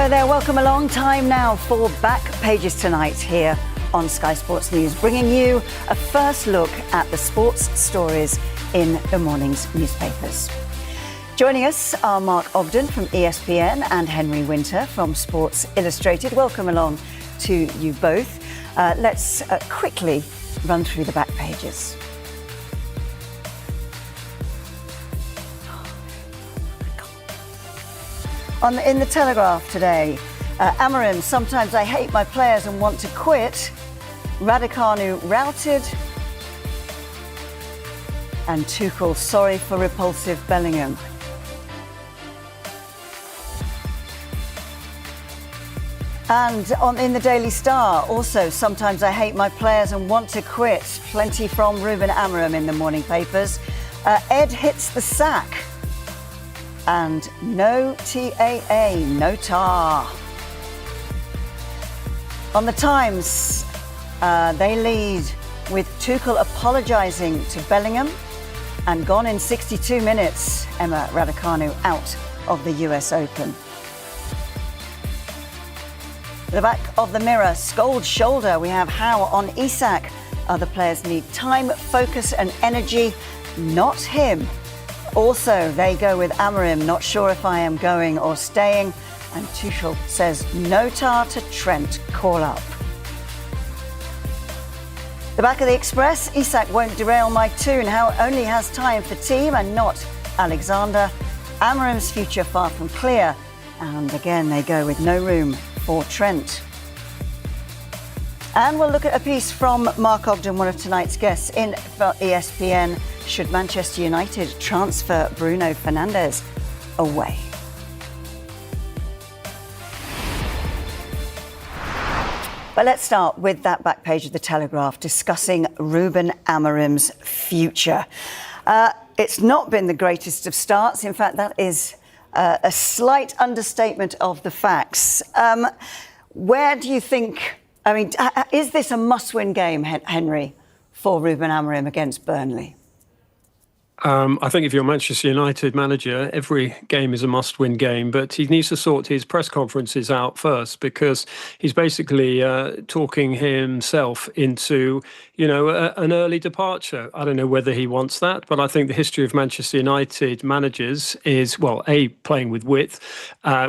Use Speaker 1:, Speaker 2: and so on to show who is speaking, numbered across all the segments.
Speaker 1: Hello there, welcome along. Time now for Back Pages tonight here on Sky Sports News, bringing you a first look at the sports stories in the morning's newspapers. Joining us are Mark Ogden from ESPN and Henry Winter from Sports Illustrated. Welcome along to you both. Let's quickly run through the back pages. In the Telegraph today, Amorim, sometimes I hate my players and want to quit. Raducanu routed. And Tuchel sorry for repulsive Bellingham. And in the Daily Star, also, sometimes I hate my players and want to quit. Plenty from Ruben Amorim in the morning papers. Ed hits the sack. And no TAA, no tar. On the Times, they lead with Tuchel apologising to Bellingham, and gone in 62 minutes, Emma Raducanu out of the US Open. The back of the Mirror, Scholes shoulder, we have how on Isak. Other players need time, focus and energy, not him. Also, they go with Amorim, not sure if I am going or staying. And Tuchel says no tar to Trent, call up. The back of the Express, Isak won't derail my tune. How only has time for team and not Alexander. Amorim's future far from clear. And again, they go with no room for Trent. And we'll look at a piece from Mark Ogden, one of tonight's guests in ESPN. Should Manchester United transfer Bruno Fernandes away? But let's start with that back page of the Telegraph discussing Ruben Amorim's future. It's not been the greatest of starts. In fact, that is a slight understatement of the facts. Where do you think, is this a must-win game, Henry, for Ruben Amorim against Burnley?
Speaker 2: I think if you're a Manchester United manager, every game is a must-win game, but he needs to sort his press conferences out first, because he's basically talking himself into, an early departure. I don't know whether he wants that, but I think the history of Manchester United managers is, well, A, playing with width,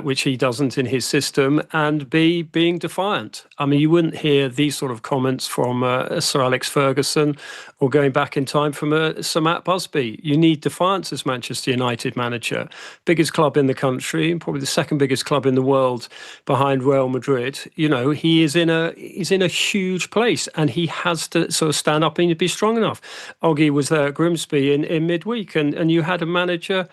Speaker 2: which he doesn't in his system, and B, being defiant. You wouldn't hear these sort of comments from Sir Alex Ferguson or going back in time from Sir Matt Busby. You need defiance as Manchester United manager. Biggest club in the country, probably the second biggest club in the world behind Real Madrid. He is in a huge place, and he has to sort of stand up and be strong enough. Oggy was there at Grimsby in midweek, and you had a manager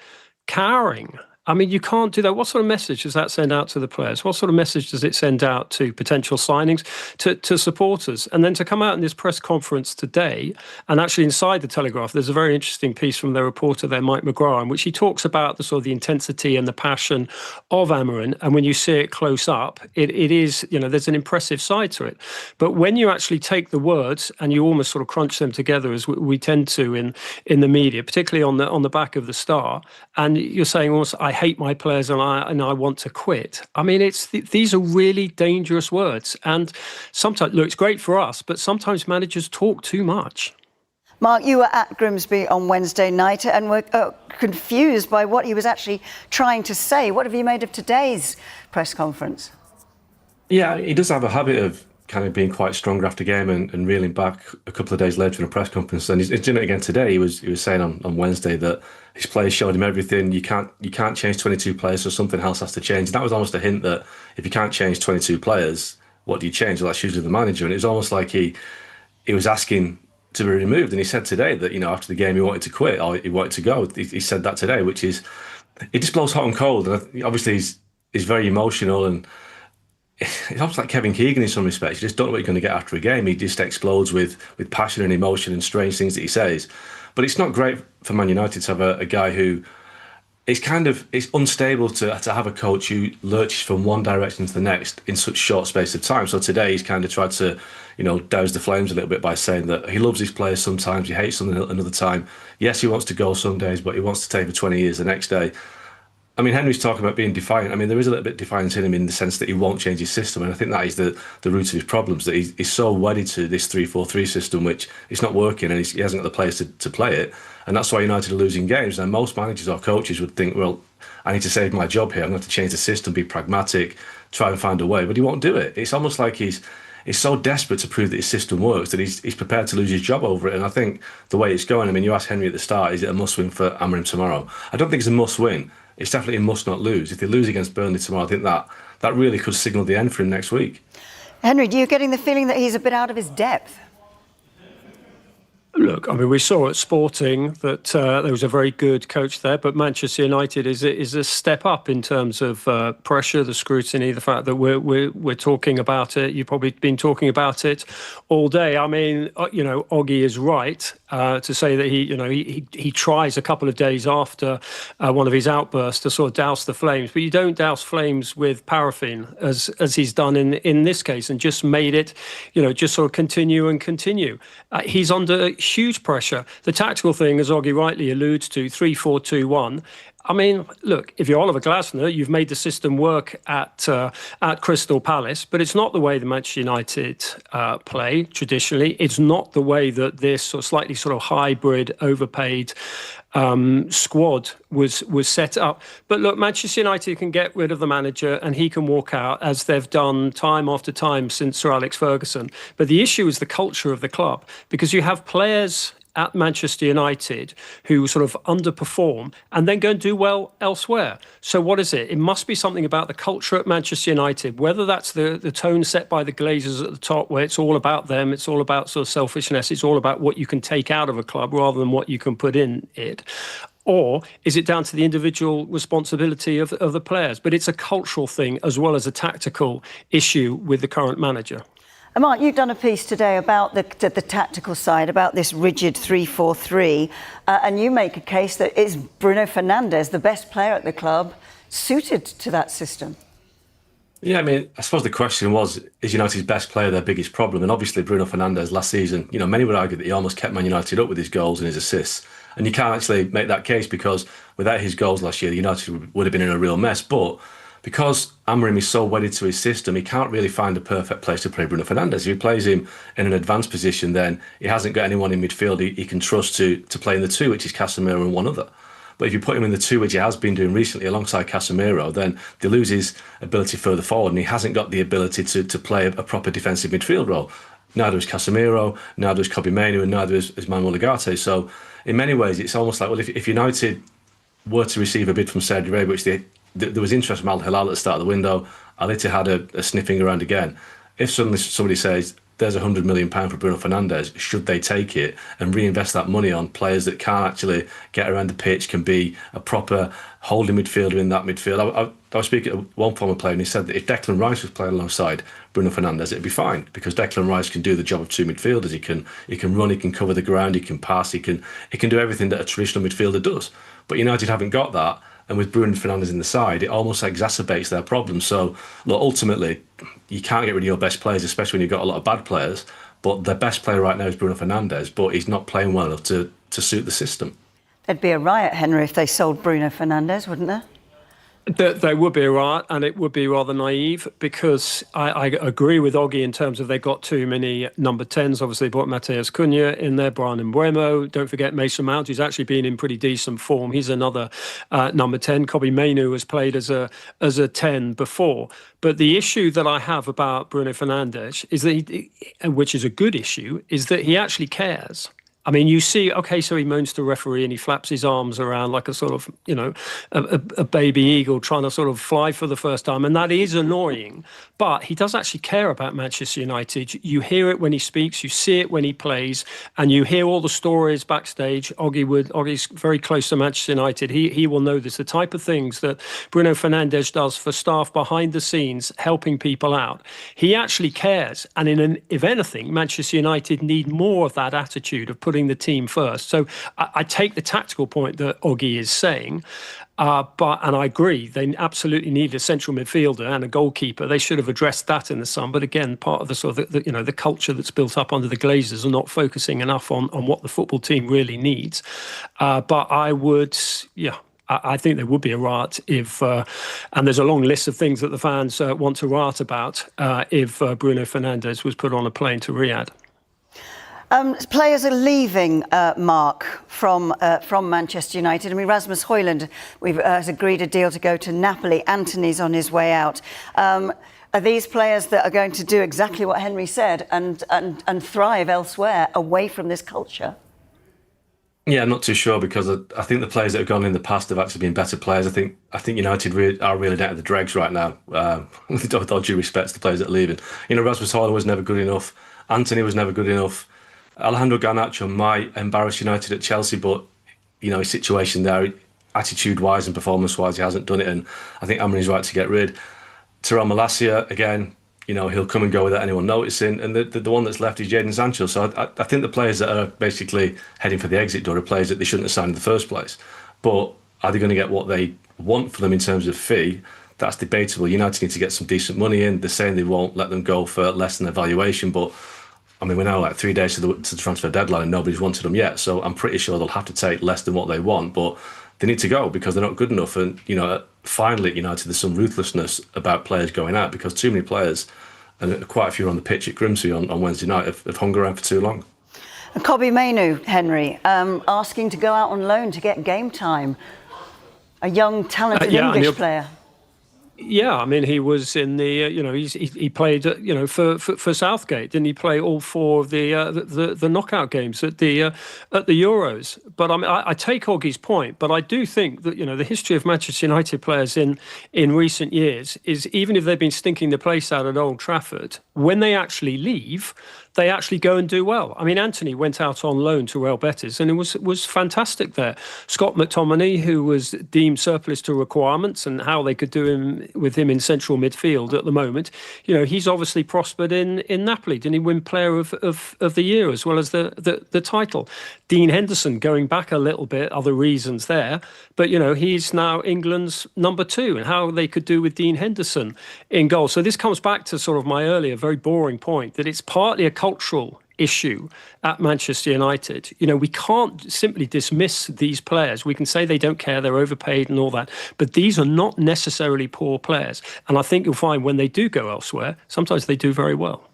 Speaker 2: cowering. You can't do that. What sort of message does that send out to the players? What sort of message does it send out to potential signings, to supporters? And then to come out in this press conference today, and actually inside the Telegraph, there's a very interesting piece from their reporter there, Mike McGrath, in which he talks about the sort of the intensity and the passion of Amorim. And when you see it close up, it is, there's an impressive side to it. But when you actually take the words and you almost sort of crunch them together, as we tend to in the media, particularly on the back of the Star, and you're saying almost, I hate my players and I want to quit. These are really dangerous words, and sometimes, look, it's great for us, but sometimes managers talk too much.
Speaker 1: Mark, you were at Grimsby on Wednesday night and were confused by what he was actually trying to say. What have you made of today's press conference?
Speaker 3: Yeah, he does have a habit of kind of being quite strong after game and reeling back a couple of days later in a press conference, and he's doing it again today. He was saying on Wednesday that his players showed him everything. You can't change 22 players, so something else has to change. And that was almost a hint that if you can't change 22 players, what do you change? Well, that's usually the manager. And it was almost like he was asking to be removed. And he said today that after the game he wanted to quit or he wanted to go. He said that today, which is, it just blows hot and cold. And obviously he's very emotional, and it's almost like Kevin Keegan in some respects. You just don't know what you're going to get after a game. He just explodes with passion and emotion and strange things that he says. But it's not great for Man United to have a guy who it's unstable to have a coach who lurches from one direction to the next in such short space of time. So today he's kind of tried to, douse the flames a little bit by saying that he loves his players sometimes, he hates them another time. Yes, he wants to go some days, but he wants to stay for 20 years the next day. I mean, Henry's talking about being defiant. I mean, there is a little bit of defiance in him in the sense that he won't change his system. And I think that is the root of his problems, that he's so wedded to this 3-4-3 system, which it's not working and he hasn't got the players to play it. And that's why United are losing games. And most managers or coaches would think, well, I need to save my job here. I'm going to have to change the system, be pragmatic, try and find a way. But he won't do it. It's almost like he's so desperate to prove that his system works that he's prepared to lose his job over it. And I think the way it's going, I mean, you asked Henry at the start, is it a must-win for Amorim tomorrow? I don't think it's a must-win. It's definitely a must-not lose. If they lose against Burnley tomorrow, I think that really could signal the end for him next week.
Speaker 1: Henry, are you getting the feeling that he's a bit out of his depth?
Speaker 2: Look, I mean, we saw at Sporting that there was a very good coach there, but Manchester United is a step up in terms of pressure, the scrutiny, the fact that we're talking about it. You've probably been talking about it all day. I mean, Oggy is right to say that he tries a couple of days after one of his outbursts to sort of douse the flames, but you don't douse flames with paraffin as he's done in this case, and just made it, just sort of continue and continue. He's under huge pressure. The tactical thing, as Oggy rightly alludes to, 3-4-2-1. I mean, look, if you're Oliver Glasner, you've made the system work at Crystal Palace, but it's not the way the Manchester United play traditionally. It's not the way that this slightly hybrid, overpaid squad was set up. But look, Manchester United can get rid of the manager and he can walk out, as they've done time after time since Sir Alex Ferguson. But the issue is the culture of the club, because you have players at Manchester United who sort of underperform and then go and do well elsewhere. So what is it? It must be something about the culture at Manchester United, whether that's the tone set by the Glazers at the top, where it's all about them, it's all about sort of selfishness, it's all about what you can take out of a club rather than what you can put in it. Or is it down to the individual responsibility of the players? But it's a cultural thing as well as a tactical issue with the current manager.
Speaker 1: Mark, you've done a piece today about the tactical side, about this rigid 3-4-3, and you make a case that is Bruno Fernandes, the best player at the club, suited to that system.
Speaker 3: Yeah, I mean, I suppose the question was, is United's best player their biggest problem? And obviously Bruno Fernandes last season, many would argue that he almost kept Man United up with his goals and his assists. And you can't actually make that case, because without his goals last year, United would have been in a real mess. But because Amorim is so wedded to his system, he can't really find a perfect place to play Bruno Fernandes. If he plays him in an advanced position, then he hasn't got anyone in midfield he can trust to play in the two, which is Casemiro and one other. But if you put him in the two, which he has been doing recently alongside Casemiro, then they lose his ability further forward, and he hasn't got the ability to play a proper defensive midfield role. Neither is Casemiro, neither is Kobbie Mainoo, and neither is Manuel Ugarte. So in many ways, it's almost like, well, if United were to receive a bid from Saudi Arabia, which there was interest from Al Hilal at the start of the window, Al Ittihad had a sniffing around again. If suddenly somebody says, there's £100 million for Bruno Fernandes, should they take it and reinvest that money on players that can't actually get around the pitch, can be a proper holding midfielder in that midfield? I was speaking to one former player, and he said that if Declan Rice was playing alongside Bruno Fernandes, it'd be fine, because Declan Rice can do the job of two midfielders. He can run, he can cover the ground, he can pass, he can do everything that a traditional midfielder does. But United haven't got that. And with Bruno Fernandes in the side, it almost exacerbates their problems. So, look, ultimately, you can't get rid of your best players, especially when you've got a lot of bad players. But their best player right now is Bruno Fernandes, but he's not playing well enough to suit the system.
Speaker 1: There'd be a riot, Henry, if they sold Bruno Fernandes, wouldn't there?
Speaker 2: There would be a riot, and it would be rather naive, because I agree with Oggy in terms of they've got too many number 10s. Obviously, brought Mateus Cunha in there, Brian Mbeumo. Don't forget Mason Mount, who's actually been in pretty decent form. He's another number 10. Kobbie Mainoo has played as a 10 before. But the issue that I have about Bruno Fernandes is that, which is a good issue, is that he actually cares. I mean, you see, okay, so he moans to the referee and he flaps his arms around like a sort of, a baby eagle trying to sort of fly for the first time. And that is annoying. But he does actually care about Manchester United. You hear it when he speaks, you see it when he plays, and you hear all the stories backstage. Oggy's very close to Manchester United. He will know this. The type of things that Bruno Fernandes does for staff behind the scenes, helping people out. He actually cares. And if anything, Manchester United need more of that attitude of putting the team first. So I take the tactical point that Oggy is saying, and I agree, they absolutely need a central midfielder and a goalkeeper. They should have addressed that in the summer. But again, part of the sort of the culture that's built up under the Glazers are not focusing enough on what the football team really needs. But I would, I think there would be a riot if, and there's a long list of things that the fans want to riot about if Bruno Fernandes was put on a plane to Riyadh.
Speaker 1: Players are leaving, Mark, from Manchester United. I mean, Rasmus Højlund has agreed a deal to go to Napoli. Antony's on his way out. Are these players that are going to do exactly what Henry said and thrive elsewhere, away from this culture?
Speaker 3: Yeah, I'm not too sure, because I think the players that have gone in the past have actually been better players. I think United are really down to the dregs right now. With all due respect to the players that are leaving. Rasmus Højlund was never good enough. Antony was never good enough. Alejandro Garnacho might embarrass United at Chelsea, but his situation there, attitude-wise and performance-wise, he hasn't done it, and I think Amorim's right to get rid. Tyrell Malacia, again, he'll come and go without anyone noticing, and the one that's left is Jadon Sancho. So I think the players that are basically heading for the exit door are players that they shouldn't have signed in the first place. But are they going to get what they want for them in terms of fee? That's debatable. United need to get some decent money in. They're saying they won't let them go for less than their valuation, but I mean, we're now like 3 days to the transfer deadline and nobody's wanted them yet. So I'm pretty sure they'll have to take less than what they want, but they need to go because they're not good enough. And, finally at United, there's some ruthlessness about players going out, because too many players, and quite a few on the pitch at Grimsby on Wednesday night, have hung around for too long.
Speaker 1: Kobbie Mainoo, Henry, asking to go out on loan to get game time. A young, talented English player.
Speaker 2: Yeah, I mean, he was in the, he played, for Southgate. Didn't he play all 4 of the knockout games at the Euros? But I mean, I take Oggie's point, but I do think that, the history of Manchester United players in recent years is, even if they've been stinking the place out at Old Trafford, when they actually leave, they actually go and do well. I mean, Antony went out on loan to Real Betis and it was fantastic there. Scott McTominay, who was deemed surplus to requirements and how they could do with him in central midfield at the moment, he's obviously prospered in Napoli. Didn't he win Player of the Year as well as the title? Dean Henderson, going back a little bit, other reasons there, but he's now England's number 2, and how they could do with Dean Henderson in goal. So this comes back to sort of my earlier very boring point that it's partly a cultural issue at Manchester United. We can't simply dismiss these players. We can say they don't care, they're overpaid and all that, but these are not necessarily poor players. And I think you'll find when they do go elsewhere, sometimes they do very well.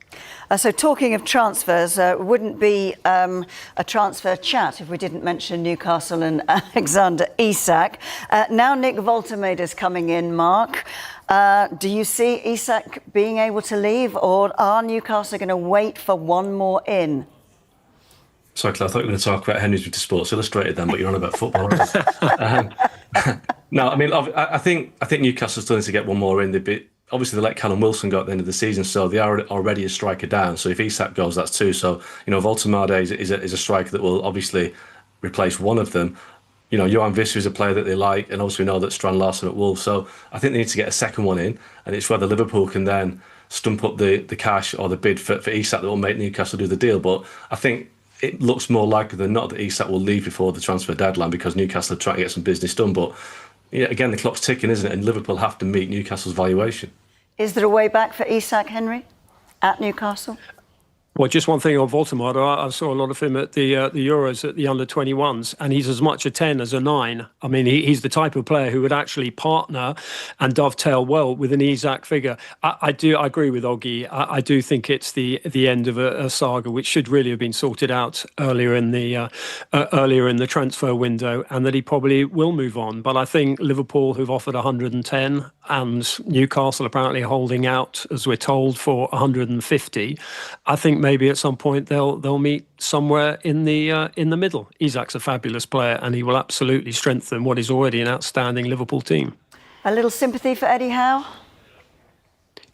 Speaker 1: So talking of transfers, wouldn't be a transfer chat if we didn't mention Newcastle and Alexander Isak. Now Nick Woltermeder's coming in, Mark. Do you see Isak being able to leave, or are Newcastle going to wait for one more in?
Speaker 3: Sorry, Claire, I thought you were going to talk about Henry's with Sports Illustrated then, but you're on about football. No, I mean, I think Newcastle still need to get one more in. Obviously, they let Callum Wilson go at the end of the season, so they are already a striker down. So if Isak goes, that's 2. So, Woltermeder is a striker that will obviously replace one of them. Johan Visser is a player that they like, and also we know that Strand Larsen at Wolves. So I think they need to get a second one in, and it's whether Liverpool can then stump up the cash or the bid for Isak that will make Newcastle do the deal. But I think it looks more likely than not that Isak will leave before the transfer deadline, because Newcastle are trying to get some business done. But again, the clock's ticking, isn't it? And Liverpool have to meet Newcastle's valuation.
Speaker 1: Is there a way back for Isak, Henry, at Newcastle?
Speaker 2: Well, just one thing on Woltermeder. I saw a lot of him at the Euros at the under-21s, and he's as much a 10 as a 9. I mean, he's the type of player who would actually partner and dovetail well with an Isak figure. I agree with Oggie. I do think it's the end of a saga which should really have been sorted out earlier in the transfer window, and that he probably will move on. But I think Liverpool, who've offered 110, and Newcastle apparently holding out, as we're told, for 150. I think maybe at some point they'll meet somewhere in the middle. Isak's a fabulous player, and he will absolutely strengthen what is already an outstanding Liverpool team. A little sympathy for Eddie Howe?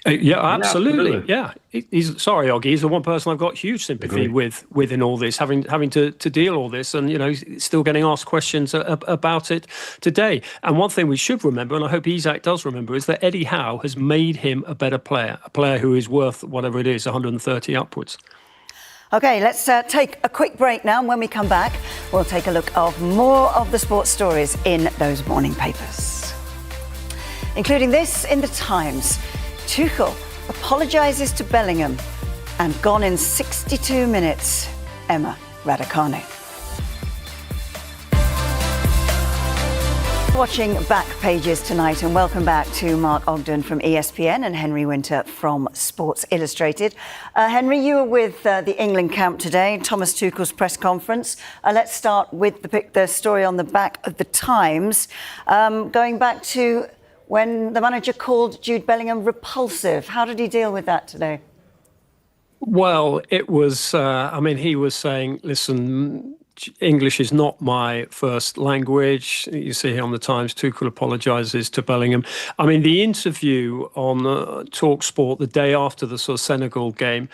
Speaker 2: Yeah, absolutely. Yeah, he's sorry, Oggie. He's the one person I've got huge sympathy with in all this, having to deal all this, and he's still getting asked questions about it today. And one thing we should remember, and I hope Isak does remember, is that Eddie Howe has made him a better player, a player who is worth whatever it is, 130 upwards. Okay, let's take a quick break now, and when we come back, we'll take a look at more of the sports stories in those morning papers, including this in the Times. Tuchel apologises to Bellingham and gone in 62 minutes. Emma Raducanu.
Speaker 1: Watching Back Pages tonight, and welcome back to Mark Ogden from ESPN and Henry Winter from Sports Illustrated. Henry, you were with the England camp today, Thomas Tuchel's press conference. Let's start with the story on the back of the Times, going back to when the manager called Jude Bellingham repulsive. How did he deal with that today?
Speaker 2: Well, it was, he was saying, listen, English is not my first language. You see here on the Times, Tuchel apologises to Bellingham. I mean, the interview on TalkSport the day after the sort of Senegal game,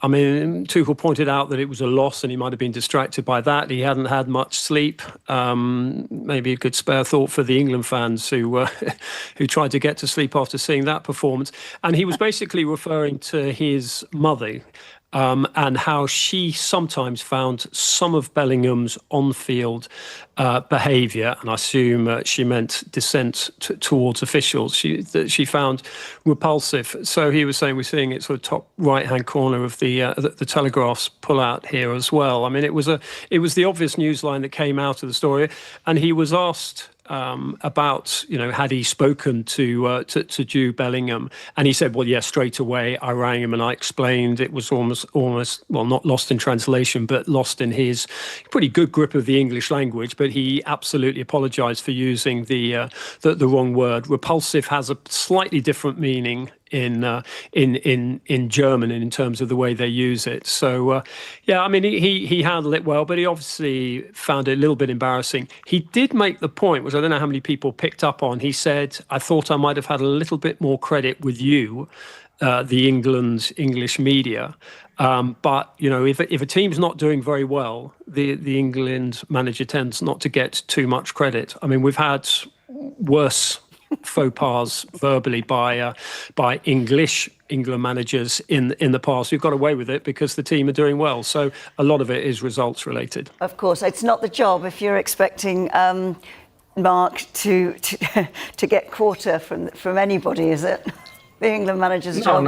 Speaker 2: I mean, Tuchel pointed out that it was a loss and he might have been distracted by that. He hadn't had much sleep. Maybe a good spare thought for the England fans who tried to get to sleep after seeing that performance. And he was basically referring to his mother, and how she sometimes found some of Bellingham's on-field behaviour, and I assume she meant dissent towards officials, that she found repulsive. So he was saying, we're seeing it sort of top right-hand corner of the Telegraph's pull-out here as well. I mean, it was the obvious news line that came out of the story, and he was asked about, had he spoken to Jude Bellingham, and he said, well, yes, straight away I rang him and I explained. It was almost well, not lost in translation, but lost in his pretty good grip of the English language. But he absolutely apologised for using the wrong word. Repulsive has a slightly different meaning in German in terms of the way they use it. So he handled it well, but he obviously found it a little bit embarrassing. He did make the point, which I don't know how many people picked up on. He said, I thought I might have had a little bit more credit with you, the English media. But if a team's not doing very well, the England manager tends not to get too much credit. I mean, we've had worse faux pas verbally by England managers in the past who've got away with it because the team are doing well. So a lot of it is results related.
Speaker 1: Of course, it's not the job if you're expecting Mark to get quarter from anybody, is it? The England manager's job.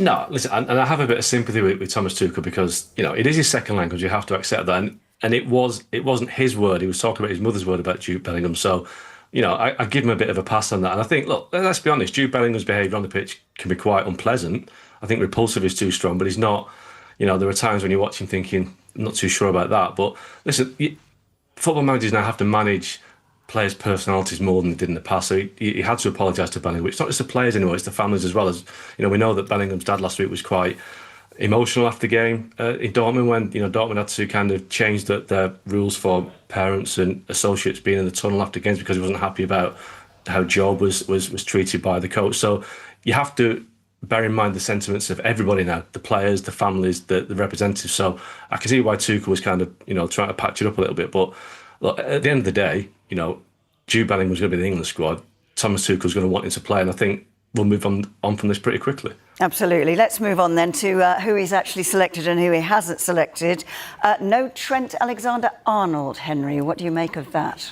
Speaker 3: No, listen, and I have a bit of sympathy with Thomas Tuchel because it is his second language. You have to accept that, and it wasn't his word. He was talking about his mother's word about Jude Bellingham. So, I give him a bit of a pass on that. And I think, look, let's be honest, Jude Bellingham's behaviour on the pitch can be quite unpleasant. I think repulsive is too strong, but he's not. There are times when you watch him thinking, I'm not too sure about that. But listen, football managers now have to manage players' personalities more than they did in the past. So he had to apologise to Bellingham. It's not just the players anymore, it's the families as well. As we know that Bellingham's dad last week was quite emotional after the game in Dortmund when Dortmund had to kind of change their rules for parents and associates being in the tunnel after games because he wasn't happy about how Job was treated by the coach. So you have to bear in mind the sentiments of everybody now, the players, the families, the representatives. So I can see why Tuchel was kind of trying to patch it up a little bit. But look, at the end of the day, Jude Bellingham was going to be in the England squad. Thomas Tuchel's going to want him to play, and I think we'll move on from this pretty quickly.
Speaker 1: Absolutely. Let's move on then to who he's actually selected and who he hasn't selected. No Trent Alexander-Arnold, Henry. What do you make of that?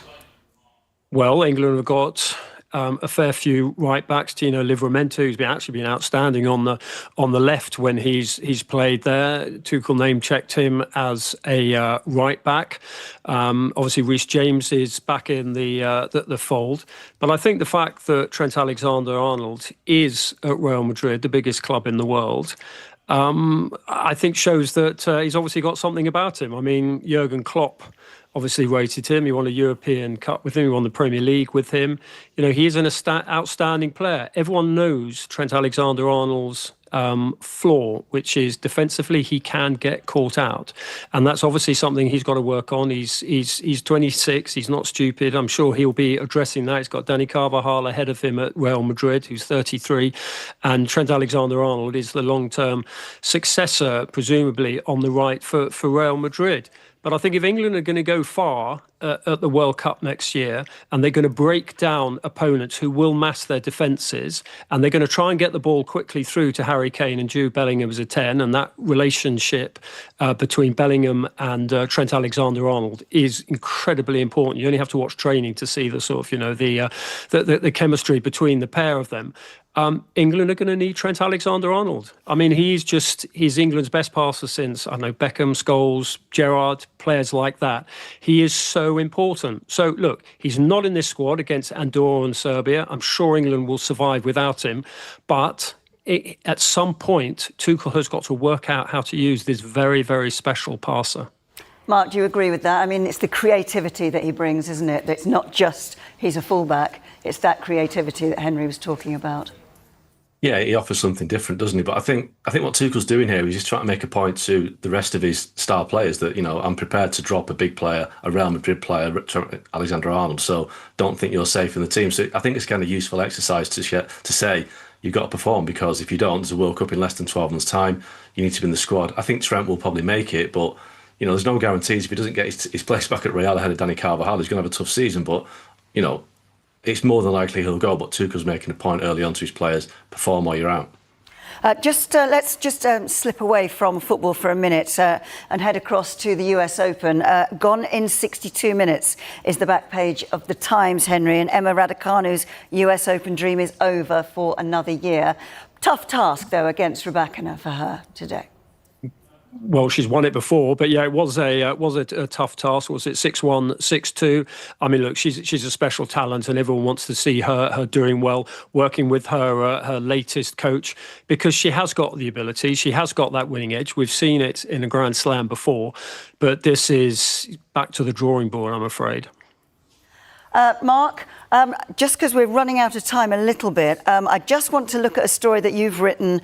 Speaker 2: Well, England have got a fair few right backs. Tino Livramento, who's actually been outstanding on the left when he's played there. Tuchel name checked him as a right back. Obviously, Reece James is back in the fold. But I think the fact that Trent Alexander-Arnold is at Real Madrid, the biggest club in the world, I think shows that he's obviously got something about him. I mean, Jurgen Klopp obviously rated him. He won a European Cup with him. He won the Premier League with him. He is an outstanding player. Everyone knows Trent Alexander-Arnold's flaw, which is defensively he can get caught out, and that's obviously something he's got to work on. He's 26. He's not stupid. I'm sure he'll be addressing that. He's got Dani Carvajal ahead of him at Real Madrid, who's 33, and Trent Alexander-Arnold is the long-term successor, presumably on the right for Real Madrid. But I think if England are going to go far at the World Cup next year, and they're going to break down opponents who will mass their defences, and they're going to try and get the ball quickly through to Harry Kane and Jude Bellingham as a 10, and that relationship between Bellingham and Trent Alexander-Arnold is incredibly important. You only have to watch training to see the sort of, the chemistry between the pair of them. England are going to need Trent Alexander-Arnold. I mean, he's England's best passer since, I don't know, Beckham, Scholes, Gerrard, players like that. He is so important. So, look, he's not in this squad against Andorra and Serbia. I'm sure England will survive without him. But at some point, Tuchel has got to work out how to use this very, very special passer.
Speaker 1: Mark, do you agree with that? I mean, it's the creativity that he brings, isn't it? It's not just he's a fullback. It's that creativity that Henry was talking about.
Speaker 3: Yeah, he offers something different, doesn't he? But I think what Tuchel's doing here is just trying to make a point to the rest of his star players that, I'm prepared to drop a big player, a Real Madrid player, Alexander-Arnold, so don't think you're safe in the team. So I think it's kind of useful exercise to say you've got to perform, because if you don't, there's a World Cup in less than 12 months' time. You need to be in the squad. I think Trent will probably make it, but, there's no guarantees. If he doesn't get his place back at Real ahead of Dani Carvajal, he's going to have a tough season, but, it's more than likely he'll go, but Tuchel's making a point early on to his players: perform while you're out.
Speaker 1: Let's slip away from football for a minute and head across to the US Open. Gone in 62 minutes is the back page of the Times, Henry, and Emma Raducanu's US Open dream is over for another year. Tough task, though, against Rybakina for her today.
Speaker 2: Well, she's won it before, but yeah, it was a tough task. Was it 6-1, 6-2? I mean, look, she's a special talent, and everyone wants to see her doing well, working with her latest coach, because she has got the ability, she has got that winning edge. We've seen it in a Grand Slam before, but this is back to the drawing board, I'm afraid.
Speaker 1: Mark, just because we're running out of time a little bit, I just want to look at a story that you've written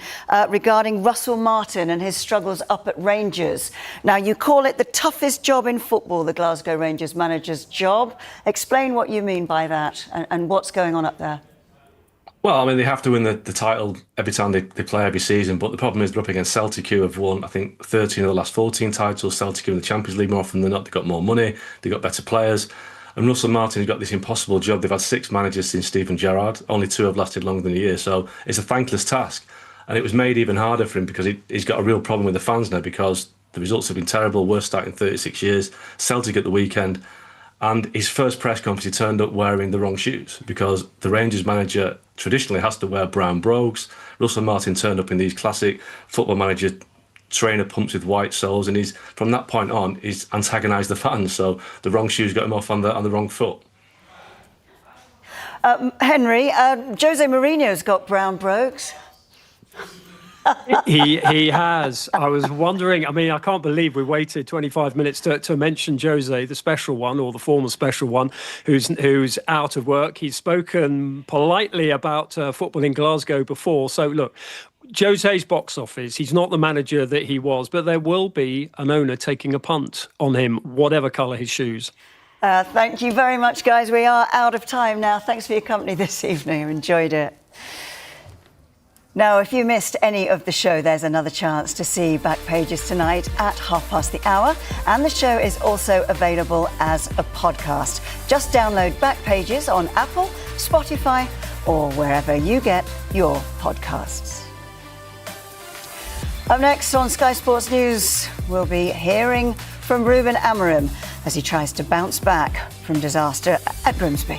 Speaker 1: regarding Russell Martin and his struggles up at Rangers. Now, you call it the toughest job in football, the Glasgow Rangers manager's job. Explain what you mean by that and what's going on up there.
Speaker 3: Well, I mean, they have to win the title every time they play every season, but the problem is they're up against Celtic, who have won, I think, 13 of the last 14 titles. Celtic in the Champions League more often than not. They've got more money, they've got better players. And Russell Martin has got this impossible job. They've had 6 managers since Steven Gerrard. Only 2 have lasted longer than a year. So it's a thankless task. And it was made even harder for him because he's got a real problem with the fans now, because the results have been terrible, worst start in 36 years. Celtic at the weekend. And his first press conference, he turned up wearing the wrong shoes, because the Rangers manager traditionally has to wear brown brogues. Russell Martin turned up in these classic football manager trainer pumps with white soles, and he's, from that point on, he's antagonised the fans. So the wrong shoes got him off on the wrong foot.
Speaker 1: Henry, Jose Mourinho's got brown brogues.
Speaker 2: He has. I was wondering, I mean, I can't believe we waited 25 minutes to mention Jose, the special one, or the former special one, who's out of work. He's spoken politely about football in Glasgow before. So, look, Jose's box office, he's not the manager that he was, but there will be an owner taking a punt on him, whatever colour his shoes.
Speaker 1: Thank you very much, guys. We are out of time now. Thanks for your company this evening. I've enjoyed it. Now, if you missed any of the show, there's another chance to see Back Pages tonight at hour. And the show is also available as a podcast. Just download Back Pages on Apple, Spotify, or wherever you get your podcasts. Up next on Sky Sports News, we'll be hearing from Ruben Amorim as he tries to bounce back from disaster at Grimsby.